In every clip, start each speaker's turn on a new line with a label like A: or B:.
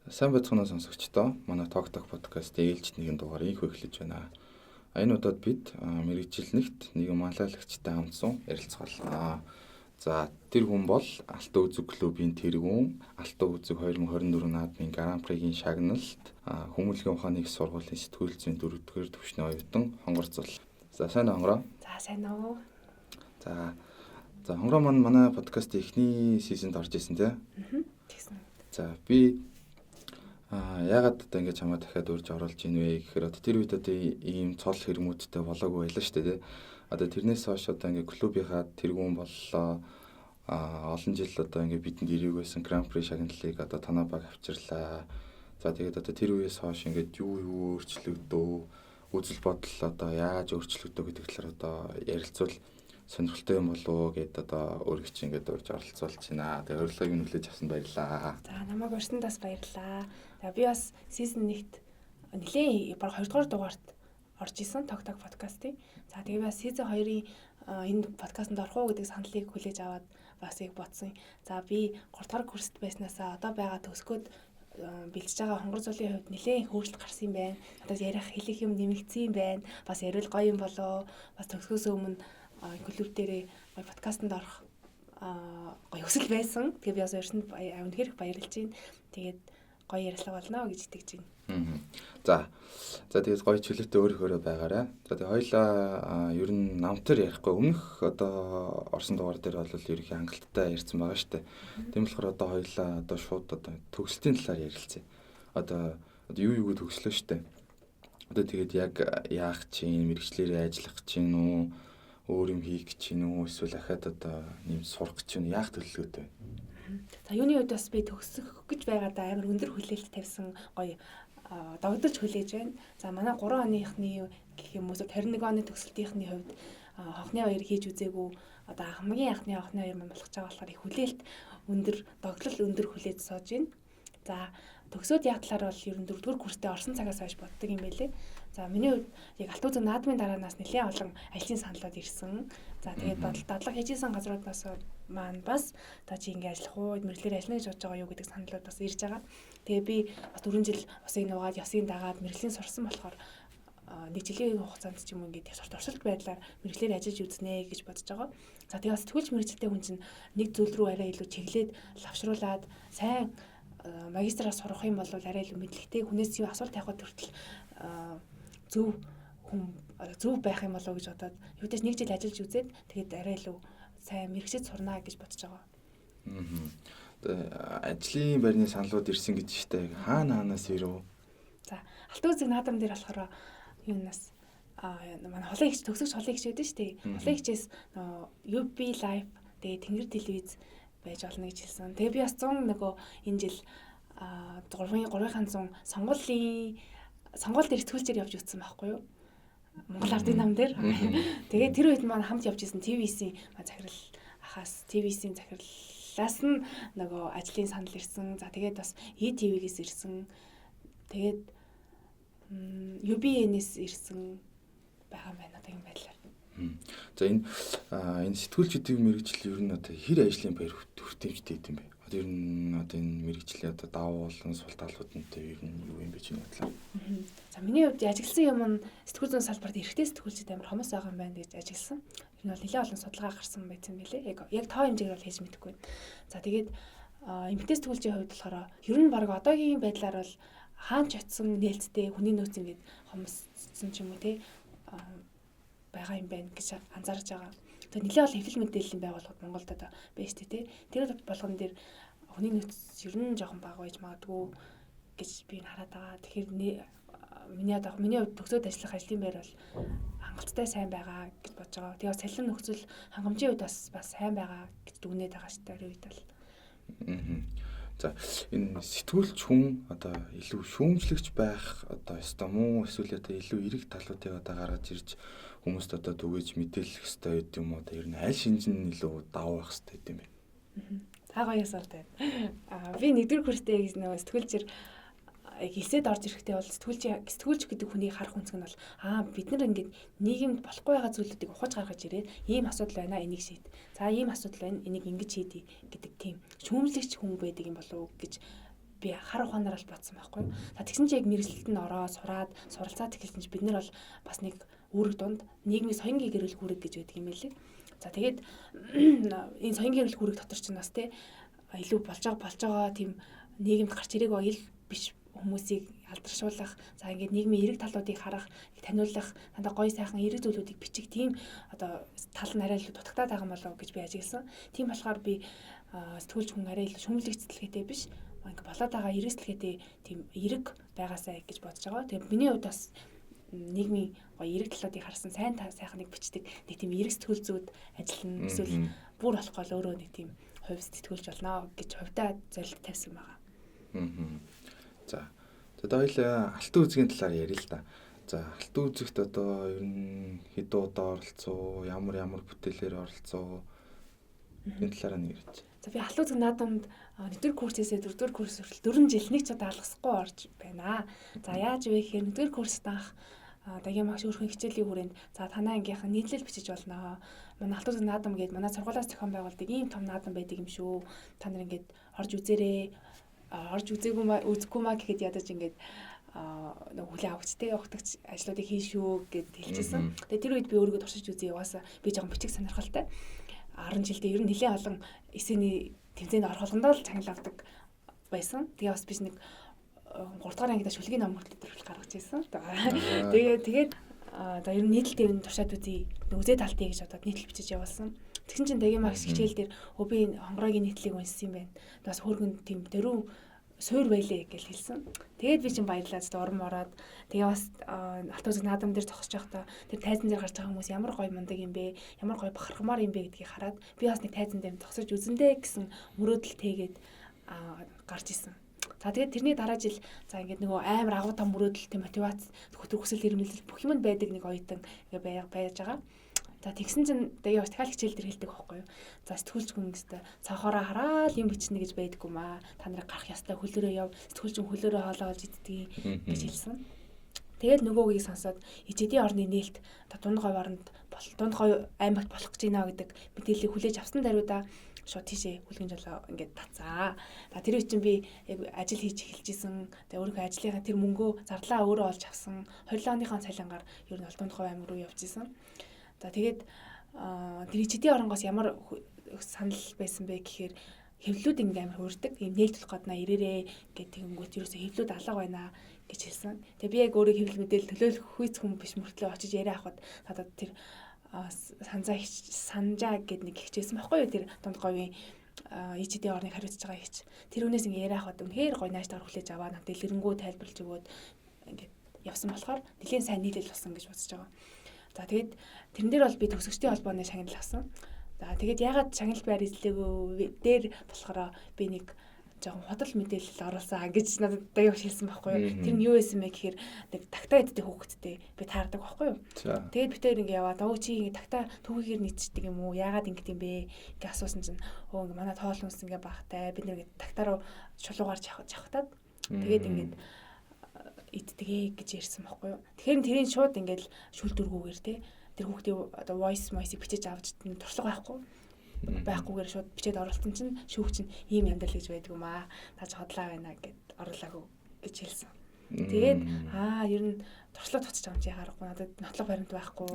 A: Сайн байцгаана сонсогчдоо. Манай Ток подкаст ээлжид нэгэн дугаарыг эхлэж байна. Энэ удаад бид мэрэгжилнэгт нэгэн манлайлагчтай хамтсан ярилцгаалаа. За тэр хүн бол Алтан үзэг клубын тэргүүн, Алтан үзэг 2024 наадмын Гран Пригийн шагналт, хүмүүнлэгийн ухааны их сургуулийн сэтгүүл зүйн 4-р төвшний оюутан Хонгорцол. За сайн хонгороо.
B: За сайн уу.
A: За хонгороо манай подкастын эхний сизонд орж исэн тий.
B: Тэгсэн.
A: За би яагаад одоо ингэж хамаа дахиад урьж оруулж ийн вэ гэхээр одоо тэр үед одоо ийм цол хэрмүүдтэй болоогүй байлаа шүү дээ. Одоо тэрнээс хойш одоо ингэ клубийнхаа тэргүүн боллоо. Олон жил одоо ингэ бидэнд ирээгүй байсан Гран При шагналыг одоо танаа баг авчирлаа. За тэгээд одоо тэр үеэс хойш ингээд юу өөрчлөгдөө, үзэл бодол одоо яаж өөрчлөгдөө гэдэг талаар одоо ярилцвал сонирхолтой юм болов уу гэдээ одоо өөрийг чинь ингээд урьж оролцуулж байна. Тэгээд урилгыг нь хүлээж авсанд баярлалаа.
B: За намайг урьсанд бас баярлалаа. За би бас season 1-т нэлээд баг 2 дугаар дугаарт орж исэн Ток подкастын. За тэгээ бас season 2-ын энэ подкастт орох уу гэдэг саналыг хүлээж аваад бас яг бодсон. За би 3 дугаар курст байснаасаа одоо байгаа төгсгөөд бэлдэж байгаа хонгор зулын хувьд нэлээд хөгжил гарсан юм байна. Одоо ярих хэлэх юм нэмэгдсэн юм байна. Бас ярил гоё юм болоо. Бас төгсгөөс өмнө клуб дээрээ подкастт орох гоё өсөл байсан. Тэгээ би бас өрсөнд үнэхээр их баярлж байна. Тэгээд гоё ярилцлага болно гэж итгэж байна.
A: За тэгээд гоё чөлөөтэй өөрөөрөө байгаарай. За тэгээд хоёлаа ер нь намтар ярихгүй өмнөх одоо орсон дугаар дээр бол ерөнхий хангалттай ярьсан байгаа шүү дээ. Тийм болохоор одоо хоёлаа одоо шууд одоо төгсөлтийн талаар ярилцъя. Одоо юу төгслөө шүү дээ. Одоо тэгээд яг яах чинь, мэрэгчлэрээ ажиллах чинь үү, өөр юм хийх чинь үү, эсвэл ахаад одоо нэм сурах чинь яах төлөвлөгөөтэй вэ?
B: За юуны үед бас би төгсөх гэж байгаадаа амар өндөр хүлээлт тавьсан гоё догдолж хүлээж байна. За манай 3 оныхны гэх юм уу 21 оны төгсөлтийнхний хувьд хонхны хоёр хийж үзээгүй одоо хамгийн анхны хонхны хоёр маань болох байгаа болохоор их хүлээлт өндөр догдлол өндөр хүлээж сууж байна. За төгсөөд яг талаар бол ер нь 4-р курстээ орсон цагаас хойш боддог юм байлээ. За миний хувьд яг Алтан үзэг наадмын дараанаас нэлээд олон ажлын саналууд ирсэн. За тэгээд дадлага хийжсэн газруудаас маань бас та чи ингэ ажиллах уу, мэрэгчлэр ажиллана гэж бодож байгаа юу гэдэг саналууд бас ирж байгаа. Тэгээ би бас 4 жил усыг нугаад, ёсыг дагаад мэрэгжлийн сурсан болохоор нэг жилийн хугацаанд ч юм уу ингээд туршилт байдлаар мэрэгчлэр ажиллаж үзнэ гэж бодож байгаа. За тэгээ бас төгөлж мэрэгчлээ хүн чинь нэг зүйл рүү арай илүү чиглээд лавшруулад сайн магистраа сурах юм бол арай илүү мэдлэгтэй хүнээс юу асуулт тавихад хүртэл зөв байх юм болоо гэж бодоод юутай ч нэг жил ажиллаж үзээд тэгээд арай илүү сайн мэрэгчд сурнаа гэж бодож байгаа.
A: Ажлын байрны саналууд ирсэн гэж штэ. Хаанаас ирв?
B: За Алтан үзэг наадам дээр болохоор юунаас манай холын ихч төгсөгч холын ихч байдаг шүү дээ. Холын ихчээс UB Live тэгээ Тэнгэр телевиз байж олно гэж хэлсэн. Тэгээ би бас 100 нөгөө энэ жил 3-100 сонгуул дээр сэтгүүлчээр явж үзсэн байхгүй юу? Монгол Ардын нам дээр. Тэгээ тэр үед маань хамт явж исэн ТV-ийн захирал ахаас ТV-ийн захирлаас нь нөгөө ажлын санал ирсэн. За тэгээд бас ТV-гээс ирсэн. Тэгээд UB-нээс ирсэн байгаа юм байна одоо юм байдлаар.
A: За энэ сэтгүүлчдийн мэрэгжил ер нь одоо хэр ажлын байр хүртээмжтэй юм бэ? Одоо ер нь одоо энэ мэрэгжлийн одоо давуу болон сул талуудтай ер нь юу юм бэ чинь бодлоо.
B: За миний хувьд ажигласан юм нь сэтгүүл зүйн салбарт эрхтэй сэтгүүлчд амар хомос байгаа юм байна гэж ажигласан. Энэ бол нэлээд олон судалгаа гарсан байсан байлээ. Яг тоо хэмжээгээр бол хийж мэдэхгүй. За тэгээд эмэгтэй сэтгүүлчийн хувьд болохоор ер нь баг одоогийн байдлаар бол хаач очсон нээлттэй хүний нөөц ингээд хомссон ч юм уу те байгаа юм байна гэж анзаарч байгаа. Тэгээ нэлээд бол хэвлэл мэдээллийн байгууллагууд Монголд одоо байна шүү дээ. Тэр болгон дээр хүний нөөц ер нь жоохон бага байж магадгүй гэж би хараад байгаа. Тэгэхээр миний хувьд төгсөөд ажиллах ажлын байр бол хангалттай сайн байгаа гэж бодож байгаа. Тэгээ салхин нөхцөл хангамжийн үед бас сайн байгаа гэж дүгнээд байгаа шүү дээ. Үед бол.
A: За энэ сэтгүүлч хүн одоо илүү шүүмжлэгч байх одоо ёстой мó эсвэл одоо илүү эрэг талуудыг одоо гаргаж ирж хүмүүст одоо түгээж мэдээлэх ёстой гэдэг юм уу? Одоо ер нь аль шинжин илүү давуу байх ёстой гэдэг юм бэ?
B: За гоё асуулт байна. Би 1-р курстэй нөгөө сэтгүүлчээр хэлсэд орж ирэхдээ бол сэтгүүлч гэдэг хүний харах үнцг нь бол бид нар ингээд нийгэмд болохгүй байгаа зүйлүүдийг ухаж гаргаж ирээд ийм асуудал байна энийг шийд. За ийм асуудал байна энийг ингэж шийдье гэдэг тийм шүүмжлэгч хүн байдаг юм болов уу гэж би би хар ухаанаар л бодсон байхгүй. За тэгсэн чинь яг мэрэгчлэлд нь ороод сураад суралцаад эхэлсэн чинь бид нар бол бас нэг үүрэг дунд нийгмийн соёнгийн гэрэл үүрэг гэж байдаг юм байлээ. За тэгээд энэ соёнгийн гэрэл үүрэг дотор чинь бас тий илүү болж байгаа тийм нийгэмд гарч ирэх ил биш хүмүүсийг алдаршуулах, за ингээд нийгмийн эерэг талуудыг харах, таниулах, дандаа гоё сайхан эерэг зүйлүүдийг бичих тийм одоо тал нь арай илүү дутагтаад байгаа юм болов гэж би ажигласан. Тийм болохоор би сэтгүүлч хүн арай илүү шүүмжлэх сэтгэлгээтэй биш, ингээд болоод байгаа эерэг сэтгэлгээтэй тийм эерэг байгаасаа гэж бодож байгаа. Тэгээд миний хувьд бас нийгмийн гоё эерэг талуудыг харсан сайн сайхныг бичдэг нэг тийм эерэг сэтгүүлзүүд ажиллана эсвэл бүр болох гол өөрөө нэг тийм хувь сэтгүүлч болно гэж хувьдаа зорилт тавьсан байгаа.
A: За. Тэгээд хоёул алтан үзгийн талаар ярил л да. За, алтан үзэгт одоо ер нь хэдэн удаа оролцоо, ямар бүтээлээр оролцоо энэ талаараа нэг ярьж.
B: За би алтан үзэг наадамд 1-р курсээсээ 4-р курс хүртэл 4 жил нэг ч удаа алгасахгүй орж байна. За яаж вэ гэхээр 1-р курст анх дагийн багш өөрхөн хичээлийн хүрээнд за танаа ангийнхан нийтлэл бичиж болно. Манай алтан үзэг наадам гээд манай сургуулиас зохион байгуулдаг ийм том наадам байдаг юм шүү. Та нар ингээд орж үзээрэй. Орж үзэхгүй маа гэхэд ядаж ингээд нэг хүлээ авахчтай явагдагч ажлуудыг хийн шүү гэд хэлчихсэн. Тэгээ тэр үед би өөрийгөө туршиж үзье. Яваасаа би жоохон бичих сонирхолтой. 10 жилдээ ер нь нэлээд олон эсэний тэмцээнд орох болгондоо л чанал авдаг байсан. Тэгээ бас биш нэг 3 дугаар ангидаа шүлгийн ном хүртэл төрөл гаргаж ирсэн. Тэгээд одоо ер нь нийтлэл дээр нь туршаад үзье. Үзээ талтыг гэж бодоод нийтлэл бичиж явуулсан. Тэгсэн чинь дагийн багш хичээл дээр би хонгорогийн нийтлэлийг уншсан юм байна. Бас хөөргөн тийм дөрөв суур байлээ гэж хэлсэн. Тэгээд би чинь баярлаад урам ороод тэгээ бас алтан үзэг наадам дээр зогсож байхдаа тэр тайзан дээр гарч байгаа хүмүүс ямар гоё мундаг юм бэ? Ямар гоё бахархмаар юм бэ гэдгийг хараад би бас нэг тайзан дээр зогсож үзэндээ гэсэн мөрөөдөл тэгээд гарч исэн. За тэгээд тэрний дараа жил за ингээд нөгөө амар агуу том мөрөөдөлтэй мотивац хөтөр хүсэл эрмэлзэл бүх юмд байдаг нэг оюутан ингээд байж байгаа. За тэгсэн чинь дагийн бас дахиад хичээл дээр хэлдэг байхгүй юу. За сэтгүүлч хүн гэстэй цаахаараа хараад юм бичнэ гэж байдаггүй маа. Та нарыг гарах ёстой хөлөөрөө яв. Сэтгүүлч хүн хөлөөрөө хоолоо олж иддэг гэж хэлсэн. Тэгээд нөгөөгийг сонсоод эцэдийн орны нээлт дунд говь оронд дунд говь аймагт болох гэж байна гэдэг мэдээллийг хүлээж авсан даруйда шууд тийшээ хүлгэн жолоо ингээд тацаа. За тэр үед чинь би яг ажил хийж эхэлж исэн. Тэгээ өөрийнхөө ажлынхаа тэр мөнгөө зарлаа өөрөө олж авсан. 20 оныхаа цалингаар ер нь дунд говь аймаг руу явж исэн. За тэгээд тэр эцэдийн оронгоос ямар санал байсан бэ гэхээр хэвлэлүүд ингээм амар хуурдаг. Ийм нээлтүүлэх гаднаа ирээрээ гэдэг тэгэнгүүт ерөөсөө хэвлэлүүд алга байна гэж хэлсэн. Тэгээ би яг өөрөө хэвлэл мэдээлэл төлөөлөх хүйц хүн биш мөртлөө очиж яриа авахд надад тэр санжаа гэд нэг хичээсэн байхгүй юу, тэр дунд говийн эцэдийн орныг хариуцж байгаа хич. Тэр үнээс ингээ яриа авахд үнэхээр гоё нааш таар хүлээж аваад надад дэлгэрэнгүй тайлбарлаж өгөөд ингээ явсан болохоор нэлийн сайн нийлэл болсон гэж бодож байгаа. За тэгээд тэрэн дээр бол би төгсөгчдийн холбооны шагнал авсан. За тэгээд ягаад шагналт байр эзлээгөө дээр болохоор би нэг жоохон хотол мэдээлэл оруулсан гэж надад даяг хэлсэн байхгүй юу. Тэр нь юу байсан бэ гэхээр нэг тагтаа иддэг хүүхэдтэй би таардаг байхгүй юу. Тэгээд би тэр ингээ яваад өө чи тагтаа түүхийгээр нийцдэг юм уу? Яагаад ингэт юм бэ? Ингээ асуусан чинь ингээ манай тоол хүнс ингээ багтай бид нэг тагтаа руу чулуугаар чавхтаад тэгээд ингээд иддэгэ гэж ярьсан байхгүй юу. Тэгэхээр тэрийн шууд ингээл шүлдүргүүгээр те тэр хүүхдийн одоо voice-ийг бичиж авч туршлага байхгүйгээр шууд бичээд оруулсан чинь шүүх чинь ийм амьдрал гэж байдаг юм аа. Тааж хотлаа байна гэд оруулаагүй гэж хэлсэн. Тэгээд ер нь туршлага туцаж байгаа юм чи харахгүй надад нотлох баримт байхгүй.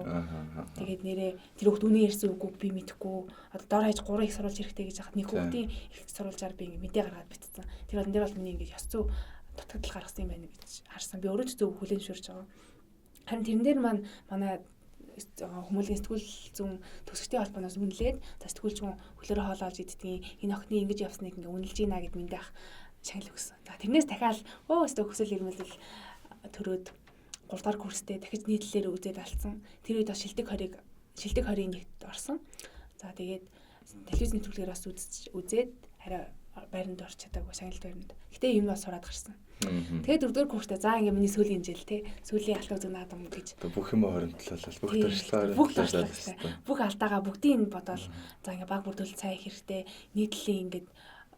B: Тэгээд нэрээ тэр хүүхд үнэ ярьсан үгүй би мэдэхгүй. Одоо дор хаяж 3 их сурвалж хэрэгтэй гэж хахад нэг хүүхдийн их сурвалжаар би мэдээ гаргаад битсэн. Тэр бол энэ бол миний ингээд ёс зүй дутагдал гаргасан юм байна гэж харсан. Би өөрөө ч зөв хүлээн зөвшөөрч байгаа. Харин тэрэн дээр манай хүмүүлийн сэтгүүл зүүн төгсөгчдийн холбооноос үнэлээд сэтгүүлч хүн хөлөөрөө хоолоо олж иддэг энэ охины ингэж явсныг ингээ үнэлж ийна гэд мэдээх шагнал өгсөн. За тэрнээс дахиад өстө хүсэл эрмэлзэл төрөөд 3 дахь курстэй дахиж нийтлэлээр үзээд алдсан. Тэр үед бас шилдэг хорийн нэгт орсон. За тэгээд телевиз нэвтрүүлгээр бас үзээд арай байранд орч чадаагүй шагналт байранд. Гэтэ юм бас сураад гарсан. Тэгээд 4-р курстаа за ингээ миний сүүлийн жил те сүүлийн алтан үзэг наадам гэж
A: бүх юм хоримтлуулаад бүх туршлагаар
B: бүх алдаагаа бүгдийг бодоол за ингээ баг бүр төлөв цай хэрэгтэй нийтлэлийн ингээд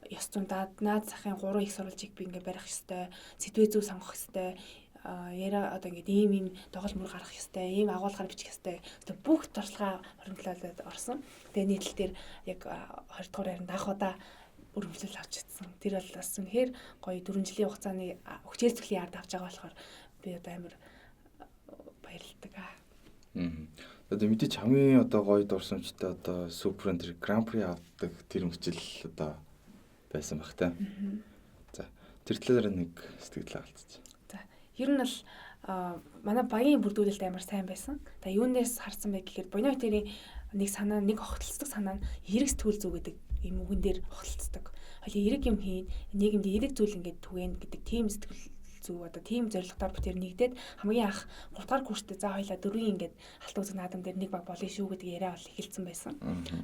B: ёс зүйндаа наад захын 3 их сурвалжийг би ингээ барих ёстой сэдвээ зөв сонгох ёстой яра одоо ингээ ийм тоглол мөр гаргах ёстой ийм агуулгаар бичих ёстой бүх туршлагаа хоримтлуулаад орсон. Тэгээд нийтлэл дээр яг 20 дугаар харин анх удаа бүр хөвлөл авч ирсэн. Тэр бол бас үнэхээр гоё 4 жилийн хугацааны хичээл зүглийн ард авч байгаа болохоор би одоо амар баярлалдаг.
A: Одоо мэдээч хамгийн одоо гоё дурсамжтай одоо супер энэ Гран При авдаг тэр мөчл одоо байсан баг та. За тэр талаар нэг сэтгэл хангалтч.
B: За ер нь бол манай багийн бүрдүүлэлт амар сайн байсан. Тэгээ юунаас харсан бэ гэхээр Бониотери нэг санаа нэг огтлцдаг санаа нь эрэг сэтгүүл зүг гэдэг юм үгэн дээр огтлцдаг. Хоёул эрэг юм хийн, нийгэмд эрэг зүйл ингээд түгэн гэдэг тийм сэтгэл зүг одоо тийм зорилготоор бүтээр нэгдээд хамгийн анх 3 дахь курстэй за хоёлаа дөрвийн ингээд алт үзэг наадам дээр нэг баг болно шүү гэдэг яриа бол эхэлсэн байсан.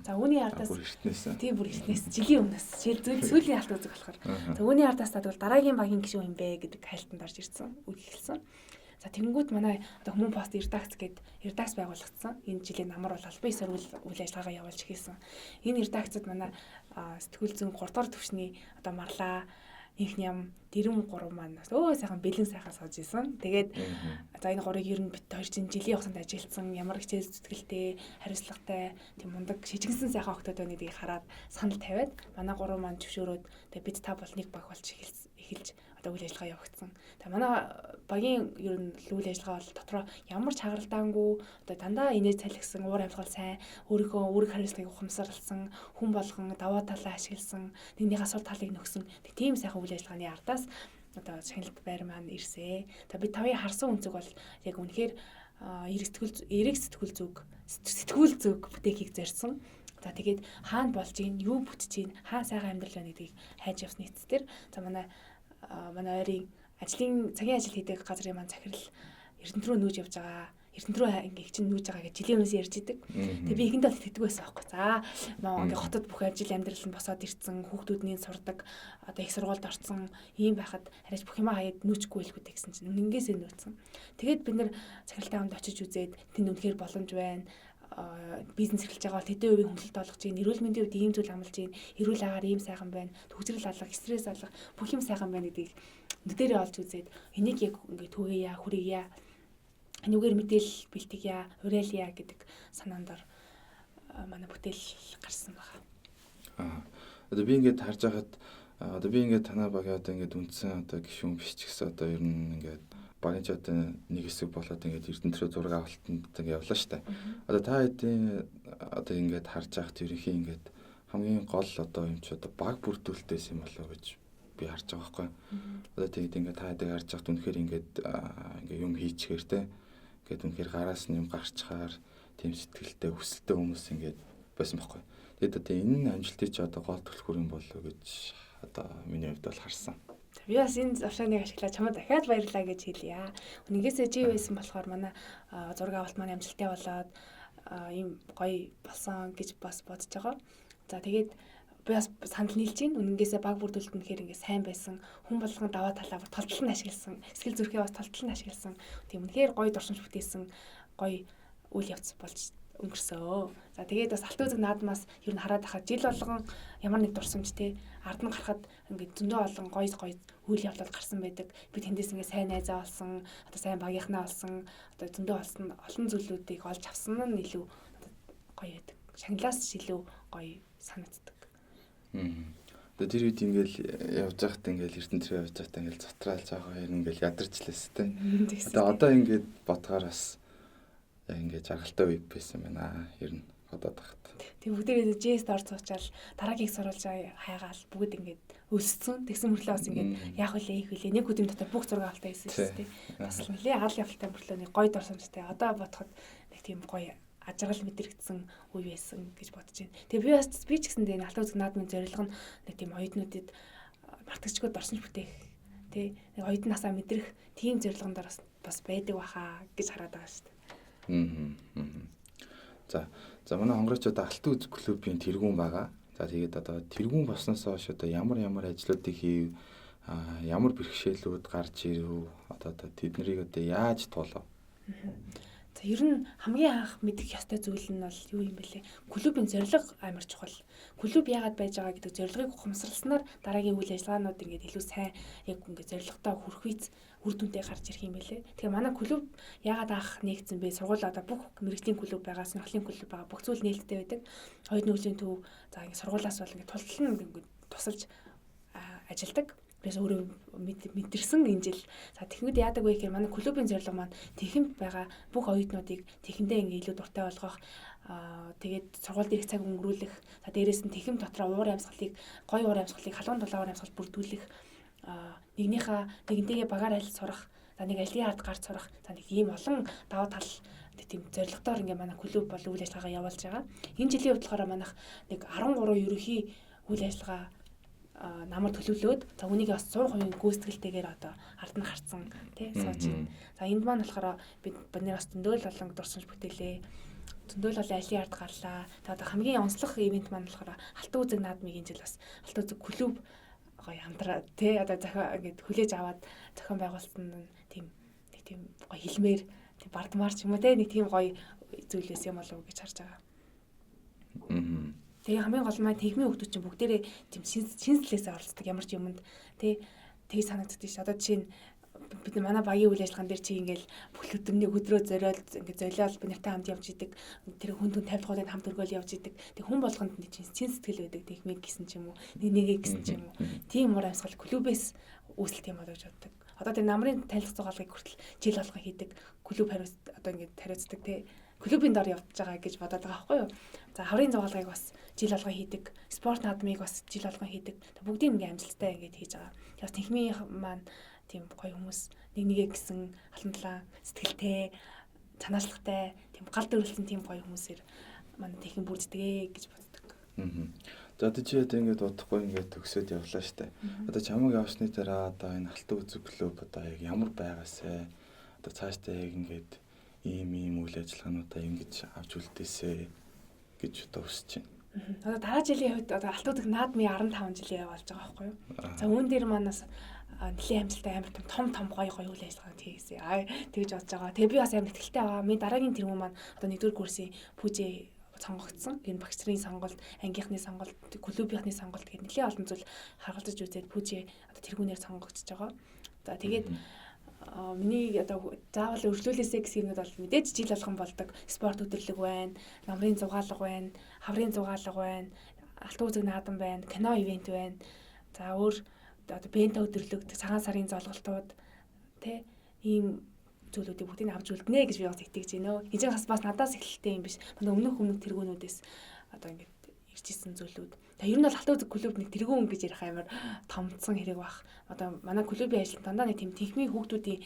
B: За үүний ардаас тийм бүр эртнээс жилийн өмнөөс сүүлийн алт үзэг болохоор. За үүний ардаас тэгвэл дараагийн багийн гишүүн юм бэ гэдэг хайлтанд орж ирсэн, үг эхэлсэн. За тэгэнгүүт манай одоо Хүмүүн пост редакц гэдэг редакц байгуулагдсан. Энэ жилийн намар бол албан ёсоор үйл ажиллагаа явуулж эхэлсэн. Энэ редакцад манай сэтгүүл зүйн 3 дахь түвшний одоо Марлаа инх ням Дэрэм 3 маань сайхан бэлэн сайхан сууж исэн. Тэгээд за энэ 3-ыг ер нь бит 2 жилийн хугацаанд ажилласан ямар хичээл зүтгэлтэй, хариуцлагатай, тийм мундаг шижигсэн сайхан октод байна гэдгийг хараад санал тавиад манай 3 маань зөвшөөрөөд тэгээд бид та бол нэг баг болж эхэлж одоо үйл ажиллагаа явагдсан. Тэгээ манай багийн ер нь үйл ажиллагаа бол дотроо ямар ч хагаралдаангүй одоо дандаа инээж цалигсан, уур амьсгал сайн, өөрийнхөө үүрэг хариуцлагыг ухамсарлсан, хүн болгон даваа талаа ашигласан, нэгнийхээ асуул талыг нөхсөн. Тийм сайхан үйл ажиллагааны ардаас одоо шагналт байр маань ирсэ. Тэгээ бид тавын харсан үнцэг бол яг үнэхээр эрэг сэтгүүл зүг бүтээхийг зорьсон. За тэгээд хаана болж ийн, юу бүтэж ийн, хаана сайхан амьдрал байна гэдгийг хайж явсны эцсээр за манай ойрын цагийн ажил хийдэг газрын маань захирал Эрдэнэт рүү нүүж явж байгаа. Эрдэнэт рүү ингээ чинь нүүж байгаа гэж жилийн өмнөөс ярьж идэг. Тэгээ би ихэндээ бол итгэдэг байсан байхгүй. За ингээ хотод бүх ажил амьдрал нь босоод ирсэн, хүүхдүүдний сурдаг, одоо их сургуульд орсон, ийм байхад хараач бүх юмаа хаяад нүүчихгүй хэлэхүүтэй гэсэн чинь үнэнгээсээ нүүцсэн. Тэгээд бид нэр захиралтай хамт очиж үзээд тэнд үнэхээр боломж байна. Бизнес эхэлж байгаа бол тэдэн үеийн хөнгөлөлт олгож ийн, эрүүл мэндийн үед ийм зүйл амлаж ийн, эрүүл агаар ийм сайхан байна, төгсрөл алга, стресс алга, бүх юм сайхан байна гэдгийг нүдэрээ олж үзээд энийг яг ингээ түгээе, хүрээе, энүүгээр мэдээлэл бэлтгэе, уриалъя гэдэг санаанд ор манай бүтээл гарсан байна.
A: Одоо би ингээд харж байхад одоо би ингээд танаа багийн одоо ингээд үндсэн одоо гишүүн биш ч гэсэн одоо ер нь ингээд багийн ч одоо нэг хэсэг болоод ингээд Эрдэнэт рүү зураг авалтанд ингээд явлаа штэ. Одоо та хэдийн одоо ингээд харж байхад ерөнхий ингээд хамгийн гол одоо юм чи одоо баг бүрдүүлэлтээс юм болоо гэж би харж байгаа байхгүй. Одоо тэгээд ингээд та хэдийг харж байхад үнэхээр ингээд юм хийчихээр те. Ингээд үнэхээр гараас нь юм гарчхаар тийм сэтгэлтэй хүсэлтэй хүмүүс ингээд байсан байхгүй. Тэгээд одоо энэ амжилтыг чи одоо гол түлхүүр юм болоо гэж одоо миний хувьд бол харсан.
B: Би бас энэ завшааныг ашиглаад чамд дахиад баярлалаа гэж хэлье. Үнэгээсээ чи байсан болохоор манай зураг авалт маань амжилттай болоод ийм гоё болсон гэж бас бодож байгаа. За тэгээд би бас санал нийлж байна. Үнэгээсээ баг бүрдүүлэлт нь хэрэг ингээ сайн байсан. Хүн болгон даваа талаа толтол нь ашигласан. Сэтгэл зүрхээ бас толтол нь ашигласан. Тийм үнэхээр гоё дурсамж бүтээсэн гоё үйл явц болж өнгөрсөө. За тэгээд бас алт үзэг наадмаас ер нь хараад байхад жил болгон ямар нэг дурсамж те ард нь гарахад ингээд зөндөө олон гоё үйл явдал гарсан байдаг. Би тэндээс ингээд сайн найзаа олсон, одоо сайн багийнхнаа олсон, одоо зөндөө олон зүйлүүдийг олж авсан нь илүү гоё байдаг. Шагналаас илүү гоё санагддаг.
A: Одоо тэр үед ингээл явж байхад ингээл Эрдэнэт рүү явж байхад ингээл цотраалж байгаа юм ингээл ядарчлээс те. Одоо ингээд бодохоор бас яг ингээд жаргалтай үе байсан байна. Ер нь бодоод тахт.
B: Тэг бүгдээ JS-д орж суучаал дараагийг сурвалж хайгаал бүгд ингээд өссөн. Тэгсэн мөрлөө бас ингээд яах вүлээ ийх вүлээ. Нэг өдрийн дотор бүх зураг авалтаа хийсэн шүү дээ. Бас л нэлээ гал явалтай мөрлөө нэг гоё дурсамжтай. Одоо бодоход нэг тийм гоё ажрал мэдрэгдсэн үе байсан гэж бодож байна. Тэгээ би ч гэсэн дээ алт үзэг наадмын зорилго нь нэг тийм оюутнуудад мартагчгүй дурсамж бүтээх тий нэг оюутан насаа мэдрэх тийм зорилгон дээр бас байдаг баха гэж хараад байгаа шүү дээ.
A: За манай хонгорч одоо алт үзэг клубын тэргүүн байгаа. За тэгээд одоо тэргүүн болсноос хойш одоо ямар ажлуудыг хийв, ямар бэрхшээлүүд гарч ирэв, одоо тэднийг одоо яаж туулав?
B: За ер нь хамгийн анх мэдэх ёстой зүйл нь бол юу юм бэлээ? Клубын зорилго амар чухал. Клуб яагаад байж байгаа гэдэг зорилгыг ухамсарласнаар дараагийн үйл ажиллагаанууд ингээд илүү сайн яг ингээд зорилготой хүрэх үйц үр дүнтэй гарч ирэх юм бэлээ. Тэгэхээр манай клуб яагаад анх нэгдсэн бэ? Сургууль одоо бүх мэрэгжлийн клуб байгаа, сонирхлын клуб байгаа, бүх зүйл нээлттэй байдаг. Оюутны хөгжлийн төв за ингээд сургуулиас бол ингээд тултал нь ингээд тусалж ажилладаг. Бис өөрөө мэдэрсэн энэ жил. За тэгэхэд яадаг вэ гэхээр манай клубын зорилго маань тэхэмд байгаа бүх оюутнуудыг тэхэндээ ингээ илүү дуртай болгох, тэгээд сургууль дээрх цаг өнгөрүүлэх, за дээрэс нь тэхэм дотроо уур амьсгалыг, гоё уур амьсгалыг, халуун дулаан уур амьсгал бүрдүүлэх, нэгнтэйгээ багаар айлт сурах, за нэг ажлын ард гарч сурах, за нэг ийм олон даваа тал тийм зорилготоор ингээ манай клуб бол үйл ажиллагаагаа явуулж байгаа. Энэ жилийн хувьд болохоор манайх нэг 13 ерөнхий үйл ажиллагаа намар төлөвлөөд за үнийг бас 100% гүйцэтгэлтэйгээр одоо ард нь харцсан тий сууж байна. За энд маань болохоор бид нэр бас зөндөөл болон дурсамж бүтээлээ. Зөндөөл болон ажлын ард гарлаа. За одоо хамгийн онцлог ивент маань болохоор Алтан үзэг наадмыг энэ жил бас Алтан үзэг клуб гоё хамтраа тий одоо зохио ингээд хүлээж аваад зохион байгуулсан тийм нэг тийм гоё хэлмээр тийм бардмаар ч юм уу тий нэг тийм гоё зүйлээс юм болов уу гэж харж байгаа. Тэгээ хамгийн гол нь техникийн хүмүүс чинь бүгдээрээ тийм шинслээсээ оролцдог ямар ч юмд тий санагддаг ш. Одоо жишээ нь бид манай багийн үйл ажиллагаан дээр чи ингээл бүх өдрөний өдрөө зориод ингээд золиол бид нартай хамт явж идэг. Тэр хүн 50 дахиад хамт өргөөл явж идэг. Тэг хүн болгонд нэг чинь сэтгэл байдаг техник гэсэн ч юм уу нэгээ гэсэн ч юм уу. Тийм уур амьсгал клубээс үүсэлт юм болоо гэж боддог. Одоо тэр намрын танилцах зугаалгыг хүртэл жил болгон хийдэг. Клуб одоо ингээд хариуцдаг тий клубын дор явж байгаа гэж бодоод байгаа байхгүй юу. За хаврын зугаалгыг бас жил болгон хийдэг. Спорт наадмыг бас жил болгон хийдэг. Бүгдийг ингээ амжилттай ингээд хийж байгаа. Тэгээс техникийн маань тийм гоё хүмүүс нэгээ гэсэн халандлаа сэтгэлтэй, цанаашлагтай, тийм гал дөрвөлсэн тийм гоё хүмүүсээр манай техник бүрддэг гэж боддог.
A: За одоо чи одоо ингээд удахгүй ингээд төгсөөд явлаа штэ. Одоо чамаг явсны дараа одоо энэ Алтан үзэг клуб одоо яг ямар байгаасэ одоо цаашдаа яг ингээд ийм үйл ажиллагаануудаа ингэж авч үлдээсэ гэж одоо хүсэж байна.
B: Одоо дараа жилийн хувьд одоо Алтан үзэг наадмын 15 жилийн явуулж байгаа байхгүй юу. За үүн дээр манаас нэлийн амжилттай амар том гоё үйл ажиллагаа хийгээсэй. Тэгж бодож байгаа. Тэгээ би бас амар ихтэй байгаа. Миний дараагийн тэргүүн маань одоо 1-р курсын пүүжээ сонгогдсон. Энэ багш нарын сонголт, ангийнхны сонголт, клубийнхны сонголт гэдэг нэлийн олон зүйл харгалзаж үзээд пүүжээ одоо тэргүүнээр сонгогдож байгаа. За тэгээд миний одоо заавал өргөлүүлээсэй гэсэн юмуд бол мэдээж жил болгон болдог. Спорт өдөрлөг байна, намрын зугаалга байна, хаврын зугаалга байна, Алтан үзэг наадам байна, кино ивент байна. За өөр одоо бента өдөрлөг, цагаан сарын золголтууд тий ийм зүйлүүдийг бүгдийг авч үлднэ гэж би бас итгэж байна. Энд бас надаас эхэлтэй юм биш. Манай өмнөх тэргүүнүүдээс одоо ингэж иржсэн зүйлүүд. Тэгээ ер нь бол Алтан үзэг клуб нэг тэргүүн гэж ярих амар томцсон хэрэг бах. Одоо манай клубийн ажил дандаа нэг тийм техникийн хүүхдүүдийн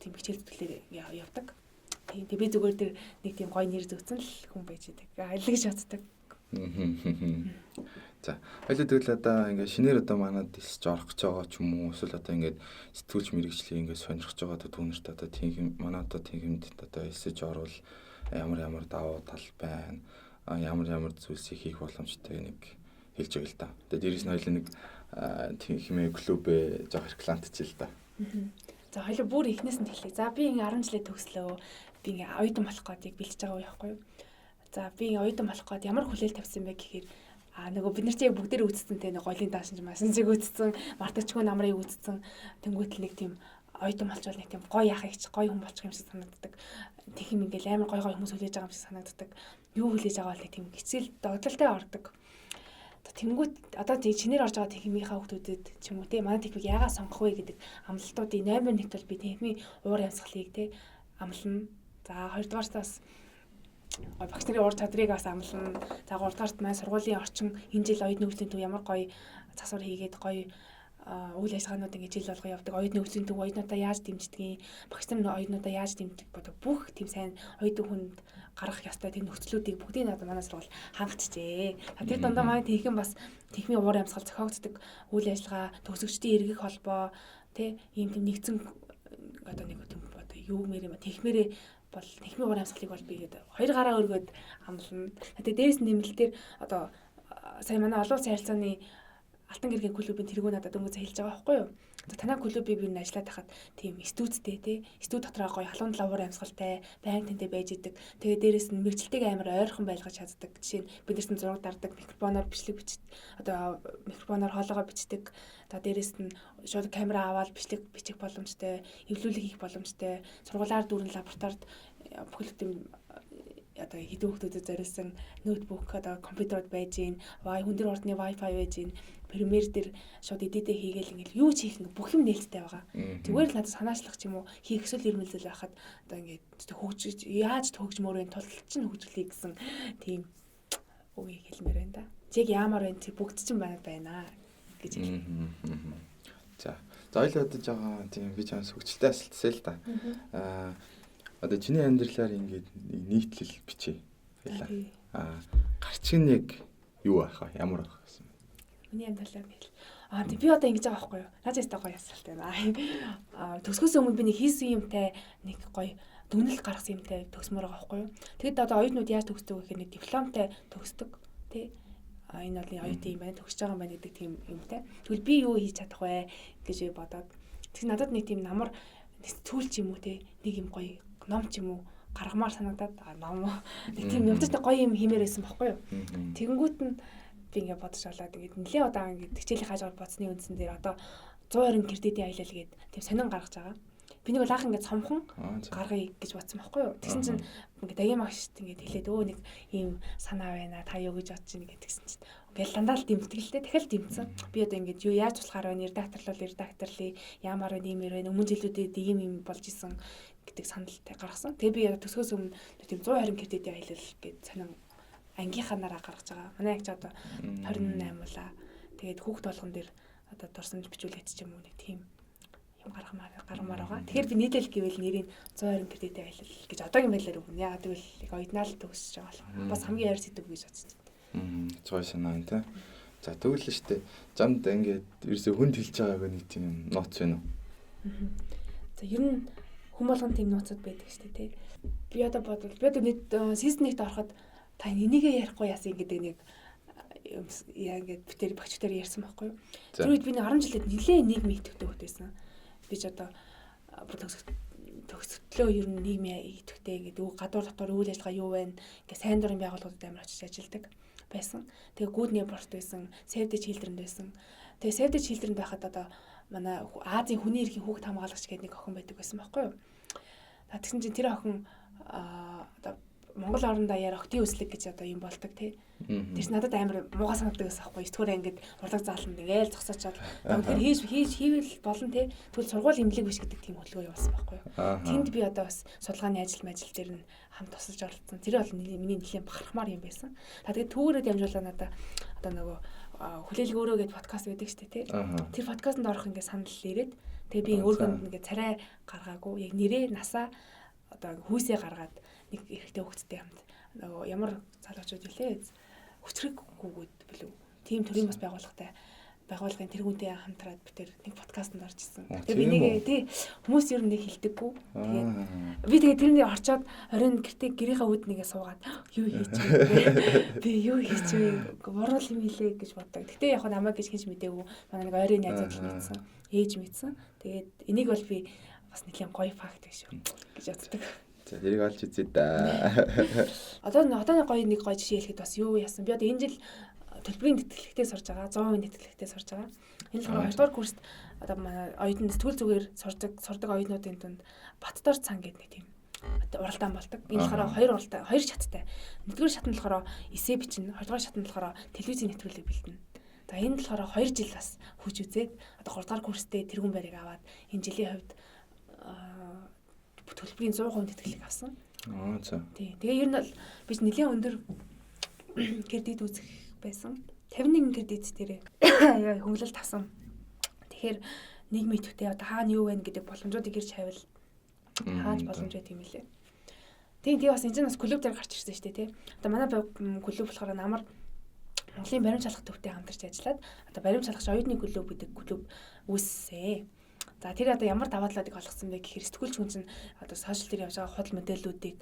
B: тийм хичээл зүтгэлээр явдаг. Тэгээ би зүгээр тэр нэг тийм гоё нэр зөөцөн л хүн байж идэг. Аялал гэж боддог.
A: За хоёул тэгэл одоо ингээд шинээр одоо манад дисж орох гэж байгаа ч юм уу эсвэл одоо ингээд сэтгүүлч мэрэгчлийг ингээд сонирхож байгаа түүнэрт одоо тийм манай одоо тиймд одоо эсэж орвол ямар давуу тал байна, ямар зүйлсийг хийх боломжтой нэг хэлж байгаа л да. Тэгээд дээрээс нь хоёул нэг хэмээ клубээ жоох рекламтч л да.
B: За хоёул бүр ихнээс нь хэлье. За би ингээ 10 жилээ төгслөө. Би ингээ оюутан болох гэдгийг бэлдэж байгаа байхгүй юу? За би оюутан болох гээд ямар хүлээл тавьсан бэ гэхээр нөгөө бид нар чи яг бүгдээр үзсэн те нэг голын даашинж масанжиг үзсэн, мартагчгүй намрыг үзсэн. Тэнгүүтэл нэг тийм оюутан болчвол нэг тийм гоё яхагч, гоё хүн болчих юм шиг санагддаг. Тэхим ингээл амар гоё хүмүүс хүлээж байгаа юм шиг санагддаг. Юу хүлээж байгаа бол нэг тийм хэцэл догтлолтой ордог. Тэнгүүт одоо чинээр орж байгаа техникийнхаа хүмүүстэд ч юм уу те манай техник яагаад сонгох вэ гэдэг амлалтуудын номер 1-т бол би техникийн уур амьсгалыг те амлана. За хоёрдугаартаас багш нарын уур чадрыг бас амлана. За гуравдугаарт маань сургуулийн орчин энэ жил оюутны хөгжлийн төв ямар гоё засвар хийгээд гоё үйл ажиллагаанууд ингэ жил болго явдаг. Оюутны хөгжлийн төв оюутнуудаа яаж дэмждэг, багш нар оюутнуудаа яаж дэмждэг бодог бүх тийм сайн оюутан хүнд гаргах ёстой тийм нөхцлүүдийг бүгдийг надад манай сургууль хангацжээ. Тэр дандаа манай техникийн бас техникийн уур амьсгал зохиогддог үйл ажиллагаа, төгсөгчдийн эргэх холбоо тийм нэгдсэн одоо нэг тийм одоо юу мэр юм техникмэрээ бол техникийн уур амьсгалыг бол би гээд хоёр гараа өргөд амлана. Тэгээ дээрээс нэмэлтээр одоо сая манай олон улсын харилцааны Алтан гэргийн клубын тэргүүн надад өнгөц хэлж байгаа байхгүй юу? За танай клубыг би ажиллаад хахад тийм студтэй тий. Студ дотроо гоё халуун лавар амьсгалтай, байнг тэнтэй байж идэг. Тэгээ дээрээс нь мэрэгчлэлтэйг амар ойрхон байлгаж чаддаг. Жишээ нь бидэрсэн зураг дардаг, микрофоноор бичлэг одоо микрофоноор хоолойгоо бичдэг. За дээрээс нь шууд камера аваад бичих боломжтой, эвлүүлэг хийх боломжтой. Сургуулаар дүүрэн лабораторид бүхэл тийм одоо хэдэн хүүхдүүдэд зориулсан ноутбук одоо компьютерод байж гин, хүндэр ордны Wi-Fi байж гин, Premiere дээр шууд эдитээ хийгээл ингээл юу ч хийх ингээ бүх юм нээлттэй байгаа. Зүгээр л надад санаачлах ч юм уу хийх эсвэл ирмэлзэл байхад одоо ингээд хөгжиж яаж хөгжмөрөө тулч нь хөгжүүлэе гэсэн тийм үгийг хэлмээр байна да. Зэг яамаар байна тий бүгд чинь байна гэж хэлээ.
A: За ойлоо бодож байгаа тийм би чамс хөгжилтэй асуултсаа л да. Одоо чиний амьдралаар ингээд нийтлэл бичээ. Баялаа. Гарчиг нэг юу байх вэ? Ямар байх вэ?
B: Миний амьдралаар нийл. Тэг би одоо ингэж байгаа байхгүй юу? Надад ястаа гоё асуулт байна. Төгсгөөс өмнө би нэг хийсэн юмтай нэг гоё дүнэлт гаргасан юмтай төгсмөр байгаа байхгүй юу? Тэгэд одоо оюутнууд яаж төгсдөг вэ гэхээр нэг дипломтой төгсдөг тий. Энэ бол оюутан юм байна, төгсөж байгаа юм байна гэдэг тийм юмтай. Тэгвэл би юу хийж чадах вэ гэж бодоод тэг надад нэг тийм намар сүүл ч юм уу тий нэг юм гоё ном ч юм уу гаргамаар санагдаад ном нэг тийм явдаж гоё юм хиймээр байсан байхгүй юу? Тэгэнгүүт нь би ингээ бодож олоод ингээд нэлээ удаа ингээд хичээлийн хажуугаар бодсны үндсэн дээр одоо 120 кредитийн аялал гээд тийм сонин гаргаж байгаа. Би нэг лаах ингээд цомхон гаргая гэж бодсон байхгүй юу? Тэгсэн чинь ингээд дагийн магшд ингээд хэлээд өө нэг ийм санаа байна. Та юу гэж бодож байна гэдгсэн чинь ингээд дандаа л дэмтгэл л дээ. Дахиад дэмцсэн. Би одоо ингээд юу яаж туслахаар байна? Редакторлээ ямар байна? Иймэр байна. Өмнө жилүүдэд ийм юм болж исэн гэдэг саналтай гаргасан. Тэгээ би яг төсгөөс өмнө тийм 120 кредитийн аялал гээд сонин ангийнханаараа гаргаж байгаа. Манай ангич одоо 28 улаа. Тэгээд хүүхд болгон дээр одоо дурсамж бичүүлээд ч юм уу нэг тийм юм гаргамаар байгаа. Тэгэхээр би нийлэл гэвэл нэрийг 120 кредитийн аялал гэж одоогийн байдлаар өгнө. Яагаад гэвэл яг оюутнаар л төгсөж байгаа болох. Бас хамгийн яар сэдв гэж бодсон.
A: Цой санаа энэ тэ. За тэгвэл л штэ. Замд ингээд ерөөсө хүнд хэлж байгааг нэг тийм ноц байна уу?
B: За ер нь хүн болгон тийм ноцод байдаг штэ тий. Би одоо бодвол би одоо нэг season 1-т ороход та энийгээ ярихгүй яасан гэдэг нэг яа ингээд битэр багчтаар ярьсан байхгүй юу. Тэр үед би нэг 10 жилд нэлээ нийгмийн идэвхтэй хөлтөөсөн. Би ч одоо төгсөлтөө ер нь нийгмийн идэвхтэй гэдэг гадуур дотор үйл ажиллагаа юу байна ингээд сайн дурын байгууллагуудад амар очиж ажилладаг байсан. Тэгээ гүүдний борт байсан, Save the Children байсан. Тэгээ Save the Children байхад одоо манай Азийн хүний эрхийн хүүхд хамгаалагч гэдэг нэг охин байдаг байсан байхгүй юу. Тэгсэн чинь тэр охин одоо Монгол орнд даяар охтын өслөг гэж одоо юм болдог тий. Тэрс надад амар муугай санагддаг байсан байхгүй. Сэтгүүрээ ингээд урлаг зааланд ингээл зогсоочоод тэгэхээр хийвэл болно тий. Тэгвэл сургууль имлэг биш гэдэг тийм хөдөлгөөн явуулсан байхгүй. Тэнд би одоо бас судалгааны ажил дээр нь хамт тусалж оролцсон. Тэр бол миний нэлийн бахархмаар юм байсан. Тэгээд түүгээрээ дамжуулаад надаа одоо нөгөө хүлээлгөөрөө гэдэг подкаст байдаг шүү дээ тий. Тэр подкастт орох ингээд санал ирээд тэгээ би өөргөнд ингээд царай гаргаагүй яг нэрээ насаа одоо хүүсээ гаргаад нэг эрэгтэй хүүхэдтэй хамт нөгөө ямар залуучууд илээ хүчрэггүйгүүд билүү тийм төрлийн бас байгууллагын тэргүүнтэй хамтраад бид тэр нэг подкастт орж ирсэн. Тэгээ би нэг тий хүмүүс ер нь нэг хэлдэггүй. Тэгээд би тэгээ тэрний орчоод оройн гэрийнхаа үүд нэгээ суугаад юу хийж вэ? Би юу хийж вэ? Буруу юм хэлээ гэж боддог. Гэтэ яг намайг гэж хинч мэдээгүй. Манай нэг ойрын найзууд мэдсэн. Ээж мэдсэн. Тэгээд энийг бол би бас нэлийн гоё факт гэж боддог.
A: За тэрийг олж үзье да.
B: Одоо нэг гоё жишээ хэлэхэд бас юу яасан. Би одоо энэ жил төлбөрийн тэтгэлэгтээ сурж байгаа. 100% тэтгэлэгтээ сурж байгаа. Энэ л 2 дугаар курст одоо манай оюутан сэтгүүл зүгээр сурдаг оюутнуудын дунд Баттор цан гэдэг нэг тийм уралдаан болдог. Энэ болохоор хоёр шаттай. Нэгдүгээр шат нь болохоор эссе бичнэ. Хоёрдугаар шат нь болохоор телевизийн нэвтрүүлэг бэлдэнэ. За энэ болохоор 2 жил бас хүч үзээд одоо 3 дугаар курстээ тэргүүн байрыг аваад энэ жилийн хувьд төлбөрийн 100% тэтгэлэг авсан.
A: За.
B: Тэгээ ер нь бол би нэлийн өндөр кредит үзэх байсан. 51 кредит дээр хөнгөлөлт авсан. Тэгэхээр нийгмийн идэвхтэй одоо хаана юу вэ гэдэг боломжуудыг ирж хайвал хааж боломж байт юм лээ. Тэгээ бас энэ нь бас клуб дээр гарч ирсэн шүү дээ тий. Одоо манай клуб болохоор намар Монголын баримт шалгах төвтэй хамтарч ажиллаад одоо баримт шалгагч оюутны клуб гэдэг клуб үүссэн. За тэр одоо ямар даваа талуудыг олгосон бэ гэхээр сэтгүүлч хүн чинь одоо сошиал дээр явж байгаа худал мэдээллүүдийг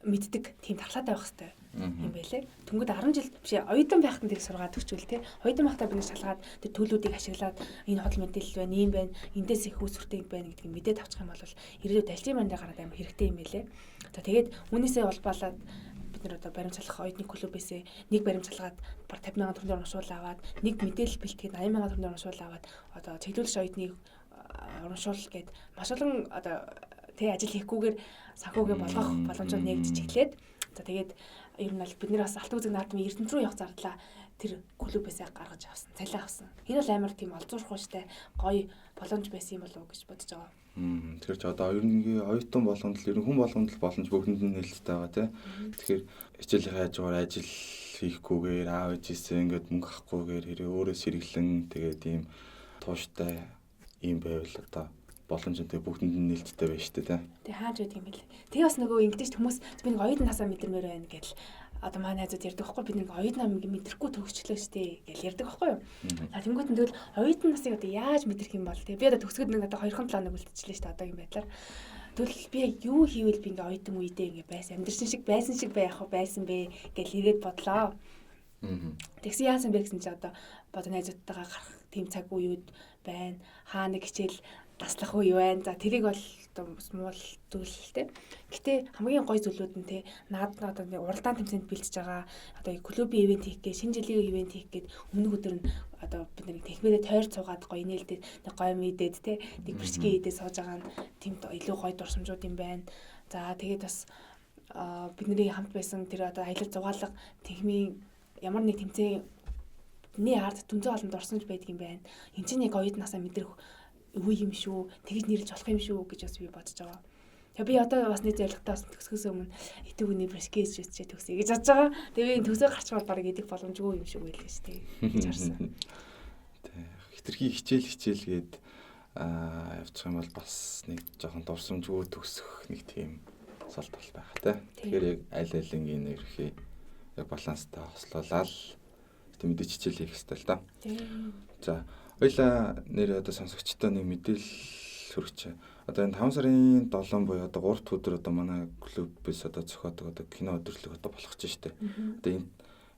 B: мэддэг тийм дархлаатай байх хэрэгтэй юм байлээ. Тэнгүүд 10 жил биш оюутан байхад нь тэр сургаад өгчүүл те. Оюутан байхдаа бид шалгаад тэр төлүүдийг ашиглаад энэ худал мэдээлэл байна, ийм байна, эндээс их үүсвэртэй байна гэдгийг мэдээд авчих юм бол ирээдүйд ажлын байранд гараад амар хэрэгтэй юм байлээ. За тэгээд үүнээсээ улбаалаад бид нар одоо баримт шалгах оюутны клубээсээ нэг баримт шалгаад бар 50,000 төгрөгийн урамшуул аваад нэг мэдээлэл бэлтгээд 80,000 төгрөгийн урамшуул аваад одоо чиглүүлэгч оюутны урамшуул гээд маш олон одоо тий ажил хийхгүйгээр санхүүгээ болгох боломжууд нэгдэж эхлээд за тэгээд ер нь бол бид нэр бас Алт үзэг наадмын Эрдэнэт рүү явах зардлаа тэр клубээсээ гаргаж авсан, цалин авсан. Энэ бол амар тийм олзуурхуйчтай гоё боломж байсан юм болов уу гэж бодож байгаа.
A: Тэгэхээр ч одоо ер нь оюутан болгонд л ер нь хүн болгонд л боломж бүгдэнд нь нээлттэй байгаа тийм. Тэгэхээр хичээлийн хажуугаар ажил хийхгүйгээр аав ээжээсээ ингээд мөнгө авахгүйгээр хэрэг өөрөө сэргэлэн тэгээд ийм тууштай ийм байвал одоо боломжтой бүгдэнд нь нээлттэй байна шүү дээ тийм.
B: Тэгээ хааж байдаг юм бэл. Тэгээ бас нөгөө ингэдэж хүмүүс би нэг оюутан насаа мэдэрмээр байна гэл одоо манай найзууд ярьдаг байхгүй би нэг оюутан нам мэдрэхгүй төгсчлөө штэ гэл ярьдаг байхгүй юу. За тэнгуут нь тэгвэл оюутан насыг одоо яаж мэдрэх юм бол тэгээ би одоо төгсгöd нэг одоо 2 7 хоног үлдчихлээ штэ одоогийн байдлаар. Тэгвэл би юу хийвэл би ингээ оюутан үедээ ингээ байсан амьдрсан шиг байх байсан бэ гэл ирээд бодлоо. Тэгсэн яасан бэ гэсэн чи одоо бодо найзуудтайгаа гарах тийм цаг үеуд байна. Хаа нэг хичээл таслах үе байна. За тэрийг бол муул зүйлтэй. Гэтэ хамгийн гоё зүйлүүд нь те наад одоо уралдаан тэмцээнд бэлдэж байгаа одоо клубийн ивент хийх гээ, шинэ жилийн ивент хийх гээд өмнөх өдөр нь одоо бид нэг техмэрээ тойр цугаад гоё нээлттэй нэг гоё мэдээд те нэг бэрчгийн идээ сууж байгаа нь тийм илүү гоё дурсамжууд юм байна. За тэгээд бас бидний хамт байсан тэр одоо аялал зугаалга техмийн ямар нэг тэмцээний ард дүнзэн олонд орсонж байдаг юм байна. Энд чинь яг оюутнасаа мэдрэх үе юм шүү. Тэгж нэрлэж болох юм шүү гэж бас би бодож байгаа. Тэгээ би одоо бас нэг зорилготой төгсөхөөс өмнө итэг үний брэшкэж үсчээ төгсөе гэж бодож байгаа. Тэгээ би төгсөө гарч бол баг идэх боломжгүй юм шиг байлээ шүү дээ. Гэж харсан.
A: Тэг. Хитрхи хичээлгээд явчих юм бол бас нэг жоохон дурсамжгүй төгсөх нэг тийм сул тал байх та. Тэгэхээр яг аль алингийн нэрхий яг баланстай хослуулаад тийм мэдээж хичээл хийх хэрэгтэй л да. За хоёлаа нэр одоо сонсогчтой нэг мэдээлэл хүргэж. Одоо энэ 5 сарын 7 буюу одоо 3 дахь өдөр одоо манай клубээс одоо зохиодог одоо кино өдөрлөг одоо болох гэж штэ. Одоо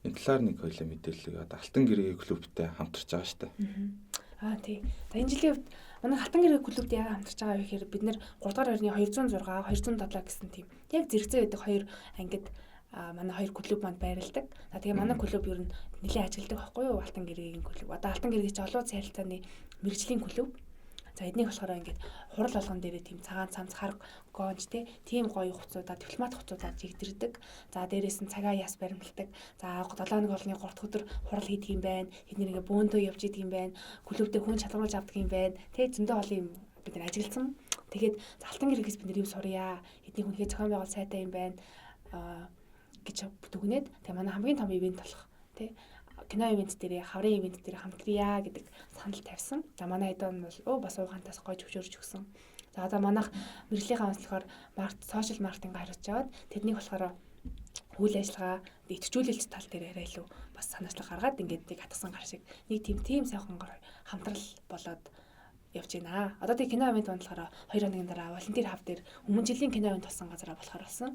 A: энэ талаар нэг хоёлаа мэдээлэл одоо Алтан гэргийн клубтэй хамтарч байгаа штэ.
B: Тий. За энэ жилийн хувьд манай Алтан гэргийн клубт яагаад хамтарч байгаа вэ гэхээр бид нэр 3 дугаар байрны 206, 207 гэсэн тийм яг зэрэгцээ байдаг хоёр ангид манай хоёр клуб манд байрладаг. Тэгээ манай клуб ер нь нэлээд ажилладаг байхгүй юу? Алтан гэргийн клуб. Одоо Алтан гэргийн чи олон улсын харилцааны мэрэгжлийн клуб. За эднийг болохоор ингээд хурал болгон дээрээ тийм цагаан цамц харг гонж тийм гоё хувцуудаа дипломат хувцуудаа жигдэрдэг. За дээрээс нь цагаан яс баримталдаг. За 7 хоног болны 3 дахь өдөр хурал хийдэг юм байна. Тэдний ингээ бөөндөө явж идэг юм байна. Клубдээ хүн шалгаруулж авдаг юм байна. Зөндөө олон юм бид нар ажилласан. Тэгээд Алтан гэргээс бид нар юу сурья? Эдний хүнхээ зохион байгуул сайтай юм байна. Гэж дүгнээд тэгээ манай хамгийн том ивент болох кино ивент дээр хаврын ивент дээр хамтрия гэдэг санал тавьсан. За манай эдэн бол бас уугантаас гой зөвшөөрч өгсөн. За одоо манайх мэрэгжлийн онцлогоор сошиал маркетинг гаргаж аваад тэднийг болохоор үйл ажиллагаа итгчүүлэлт тал дээр арай илүү бас санаачлаг гаргаад ингээд нэг хатгсан гар шиг нэг тийм сайхан хамтрал болоод явж байна. Одоо тийм кино ивент болохоор 2 хоногийн дараа волонтер хав дээр өмнө жилийн кино ивент болсон газараа болохоор болсон.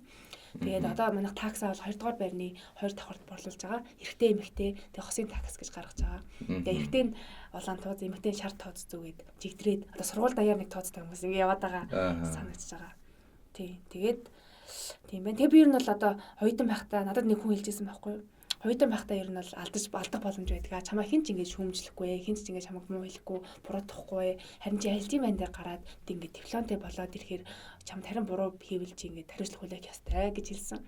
B: Тэгээд одоо манайх таксаа бол 2 дугаар байрны 2 давхарт борлуулж байгаа. Эрэгтэй эмэгтэй тэгээ хосын такс гэж гаргаж байгаа. Тэгээ эрэгтэй нь улаан тууз, эмэгтэй нь шар тууз зүгээд жигдрээд одоо сургууль даяар нэг тууцтай хүмүүс ингэ яваад байгаа санагдаж байгаа. Тэгээд тийм байна. Тэгээ би ер нь бол одоо оюутан байхдаа надад нэг хүн хэлжсэн байхгүй юу? Оюутан байхдаа ер нь бол алдах боломж байдаг. Чамаа хин ч ингэж шүүмжлэхгүй, хин ч ингэж чамаг муу хэлэхгүй, буруутгахгүй. Харин чи ажилтны байр дээр гараад ингэ дипломтой болоод ирэхээр чамд харин буруу хийвэл чи ингэ хариуцлах хүлээх ёстой гэж хэлсэн.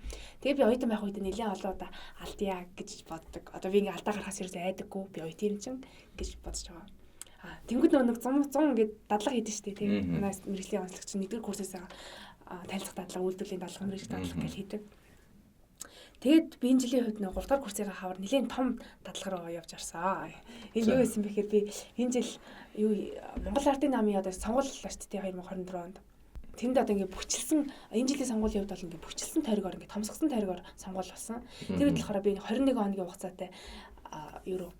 B: Тэгээ би оюутан байх үед нэлээд олон удаа алдъя гэж боддог. Одоо би ингэ алдаа гарахаас ерөөсөө айдаггүй. Би оюутан юм чин гэж бодож байгаа. Тэнгүүд нэг 100 ингэ дадлага хийдэж штэ тийм. Манай мэрэгжлийн онцлогч нэгдүгээр курсээс танилцах дадлага, үйлдвэрлэлийн дадлага, мэрэгжлийн дадлага гэж хийдэг. Тэгэд би энэ жилийн хувьд нэг 3 дахь курсыг хавар нэлээд том дадлага руу явж арсан. Энэ юу гэсэн бэ гэхээр би энэ жил Монгол Ардын намын одоо сонгуул боллоо шүү дээ 2024 онд. Тэнд одоо ингээ бүхчилсэн энэ жилийн сонгуулийн хувьд бол ингээ бүхчилсэн тойрогоор ингээ томсгосон тойрогоор сонгуул болсон. Тэр үед болохоор би 21 хоногийн хугацаатай юу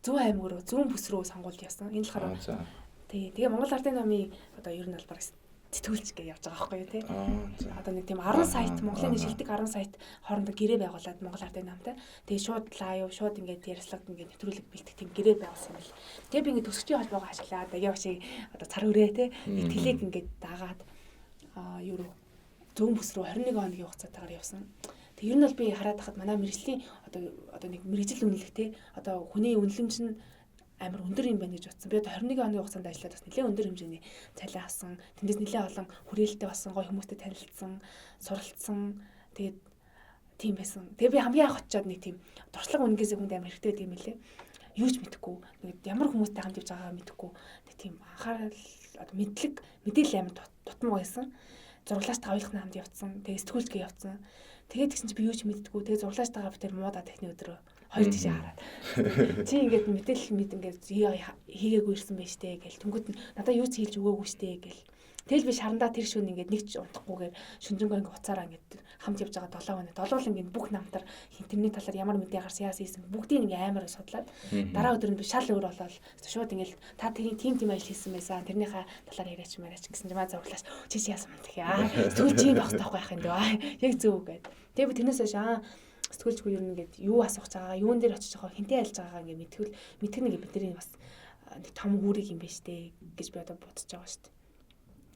B: зүүн аймаг руу зүүн бүс рүү сонгуульд явсан. Энэ болохоор тэгээ Монгол Ардын намын одоо ер нь албар сэтгүүлч гэж явж байгаа байхгүй юу тий. Одоо нэг тийм 10 сайт Монголын нэг шилдэг 10 сайт хоорондоо гэрээ байгуулад Монгол Ардын намтай. Тэгээ шууд лайв шууд ингээд ярилцлага ингээд нэвтрүүлэг бэлтгэх тийм гэрээ байгуулсан юм бэл. Тэгээ би ингээд төсөгчийн холбоогоо ашиглаад яг шиг одоо цар хүрээ тий. Тэлэг ингээд дагаад юу зүүн бүс рүү 21 хоногийн хугацаатаар явсан. Тэг ер нь бол би хараад хахад манай мэрэгжлийн одоо нэг мэрэгжил үнэлэх тий. Одоо хүний үнэлэмж нь амар өндөр юм байна гэж утсан. Би одоо 21 оны хугацаанд ажиллаад бас нэлээд өндөр хэмжээний цалин авсан. Тэндээс нэлээд олон хүрээлэлтэй болсон, гоё хүмүүстэй танилцсан, суралцсан. Тэгээд тийм байсан. Тэгээ би хамгийн анх очиод нэг тийм туршлага үнгээсээ хүнд амар хэрэгтэй гэдэг юм лээ. Юу ч мэдэхгүй. Нэг ямар хүмүүстэй хамт явж байгаагаа мэдэхгүй. Тэг тийм анхаарал мэдээлэл амар дутмаг байсан. Зурглааш тавлахна хамт явцсан. Тэгээ сэтгүүлчгээ явцсан. Тэгээд тэгсэн чи би юу ч мэддэггүй. Тэгээ зурглааш тагаа битэр муудаа техний өдрөө хоёр тийшээ хараад. Чи ингээд мэдээлэл ингээд хийгээгүй ирсэн байж тээ гэл. Тэнгүүд надаа юу ч хийлж өгөөгүй штэ гэл. Тэгэл би шарандаа тэр шөнө ингээд нэг ч унтахгүйгээр шүнжэнгөө ингээд уцаараа ингээд хамт явж байгаа 7 хоног. Долоол ингээд бүх намтар интернет талаар ямар мэдээ гарсан яасан хийсэн бүгдийг ингээд амар судлаад дараа өдөр нь би шал өөр болоод шууд ингээд та тийм ажил хийсэн байсан. Тэрнийхээ талаар яриач мараач гэсэн чимаа зурлаас чи яасан юм тэгэхээр сүүл чи байх таахгүй байх юм дөө. Яг зөв гээд. Тэгээ би тэрнээс хойш сэтгүүлчгүй юу нэгээд юу асуух цагаа, юун дээр очиж байгаа, хинтээ ялж байгаагаа ингээд мэдэх нэг бидний бас нэг том үүрэг юм байна штэ гэж би одоо бодож байгаа штэ.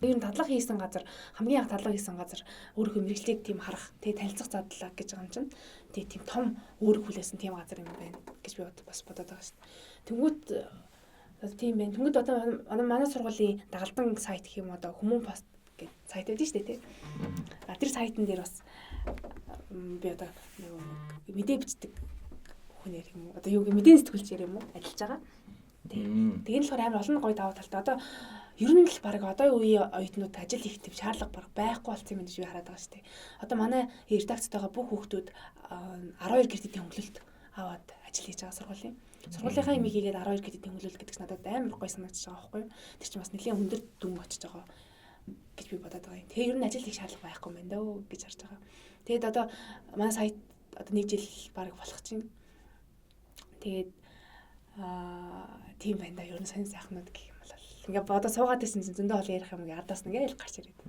B: Тэр тадлага хийсэн газар хамгийн анх тадлага хийсэн газар өөрийнхөө мэрэгчлийг тийм харах, тэгээ танилцах задлаа гэж байгаа юм чинь. Тэгээ тийм том үүрэг хүлээсэн тийм газар юм байна гэж би бас бодоод байгаа штэ. Тэнгүүт тийм байна. Тэнгүүт одоо манай сургуулийн дагалдан сайт гэх юм одоо Хүмүүн пост гэдэг сайт байдаг штэ тий. Тэр сайтн дээр бас би одоо нэг мэдээ бичдэг хүнээр юм уу одоо юу гэ мэдээ сэтгүүлчээр юм уу ажиллаж байгаа. Тэгээд энэ болохоор амар олон гоё даваа талтай. Одоо ер нь л баг одоо үеийн оюутнууд ажил хийх тийм шаардлага баг байхгүй болсон юм гэж би хараад байгаа шүү дээ. Одоо манай редакцтойгоо бүх хүүхдүүд 12 кредитийн хөнгөлөлт аваад ажил хийж байгаа сургуулийн. Сургуулийнхаа имийг хийгээд 12 кредитийн хөнгөлөлт гэдэг чинь надад амар гоё санагдаж байгаа байхгүй юу? Тэр чинь бас нэлийн өндөр дүн очиж байгаа гэж би бодоод байгаа юм. Тэгээ ер нь ажил хийх шаардлага байхгүй юм байна дөө гэж харж байгаа. Тэгээд одоо манай сайт одоо нэг жил баг болох чинь. Тэгээд тийм байна да ер нь сонир сайхнууд гэх юм бол ингээ бодо суугаад байсан чинь зөндөө хол ярих юм ингээ ардаас ингээ л гарч ирээд.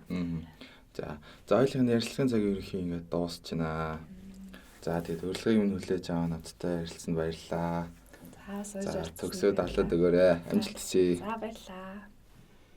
A: За хоёулын ярилцлагын цагийн ерөнхий ингээ дуусчихна. За тэгээд урилгын юм хүлээж аваа надтай ярилцсанд баярлалаа.
B: За
A: төгсөөд алаад өгөөрэй. Амжилт хүсье.
B: За баярлалаа.